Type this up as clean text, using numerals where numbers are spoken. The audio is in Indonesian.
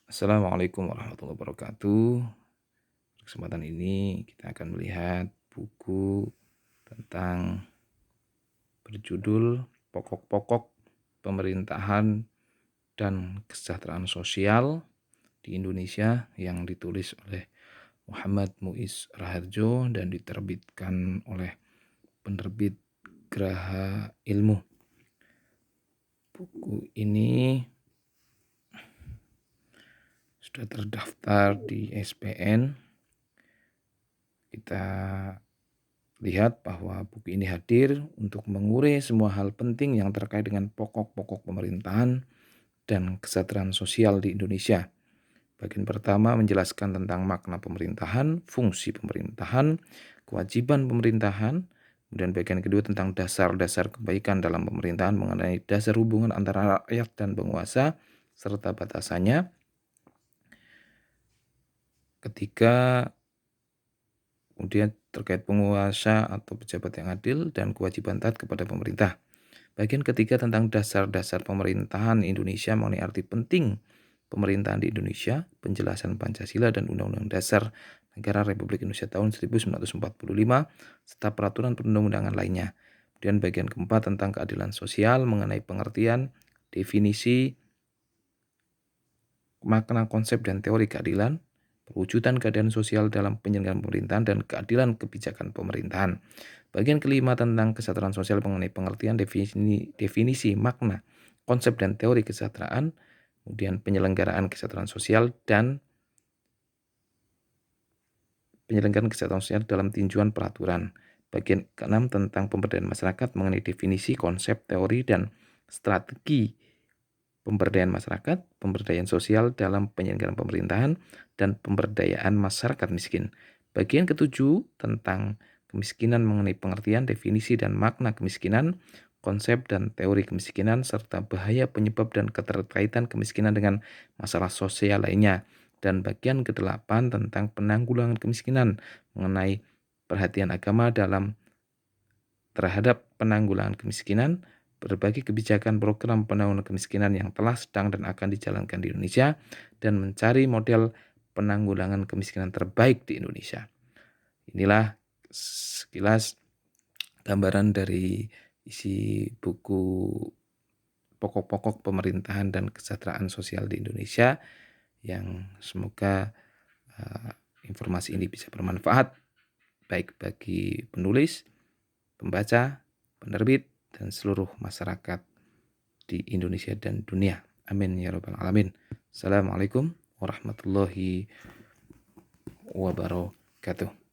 Assalamualaikum warahmatullahi wabarakatuh. Kesempatan ini kita akan melihat buku tentang berjudul Pokok-pokok Pemerintahan dan Kesejahteraan Sosial di Indonesia yang ditulis oleh Muhammad Muiz Raharjo dan diterbitkan oleh penerbit Graha Ilmu. Buku ini sudah terdaftar di SPN. Kita lihat bahwa buku ini hadir untuk mengurai semua hal penting yang terkait dengan pokok-pokok pemerintahan dan kesejahteraan sosial di Indonesia. Bagian pertama menjelaskan tentang makna pemerintahan, fungsi pemerintahan, kewajiban pemerintahan. Kemudian bagian kedua tentang dasar-dasar kebaikan dalam pemerintahan mengenai dasar hubungan antara rakyat dan penguasa serta batasannya. Ketiga, kemudian terkait penguasa atau pejabat yang adil dan kewajiban taat kepada pemerintah. Bagian ketiga tentang dasar-dasar pemerintahan Indonesia mengenai arti penting pemerintahan di Indonesia, penjelasan Pancasila dan Undang-Undang Dasar Negara Republik Indonesia tahun 1945, serta peraturan perundang-undangan lainnya. Kemudian bagian keempat tentang keadilan sosial mengenai pengertian, definisi, makna konsep dan teori keadilan, perwujudan keadilan sosial dalam penyelenggaraan pemerintahan dan keadilan kebijakan pemerintahan. Bagian kelima tentang kesejahteraan sosial mengenai pengertian, definisi, makna, konsep dan teori kesejahteraan, kemudian penyelenggaraan kesejahteraan sosial dan penyelenggaraan kesejahteraan sosial dalam tinjauan peraturan. Bagian keenam tentang pemberdayaan masyarakat mengenai definisi, konsep, teori, dan strategi pemberdayaan masyarakat, pemberdayaan sosial dalam penyelenggaraan pemerintahan, dan pemberdayaan masyarakat miskin. Bagian ketujuh tentang kemiskinan mengenai pengertian, definisi, dan makna kemiskinan, konsep dan teori kemiskinan, serta bahaya penyebab dan keterkaitan kemiskinan dengan masalah sosial lainnya. Dan bagian kedelapan tentang penanggulangan kemiskinan mengenai perhatian agama terhadap penanggulangan kemiskinan, berbagai kebijakan program penanggulangan kemiskinan yang telah, sedang, dan akan dijalankan di Indonesia, dan mencari model penanggulangan kemiskinan terbaik di Indonesia. Inilah sekilas gambaran dari isi buku Pokok-pokok Pemerintahan dan Kesejahteraan Sosial di Indonesia, yang semoga informasi ini bisa bermanfaat baik bagi penulis, pembaca, penerbit, dan seluruh masyarakat di Indonesia dan dunia. Amin ya rabbal alamin. Assalamualaikum warahmatullahi wabarakatuh.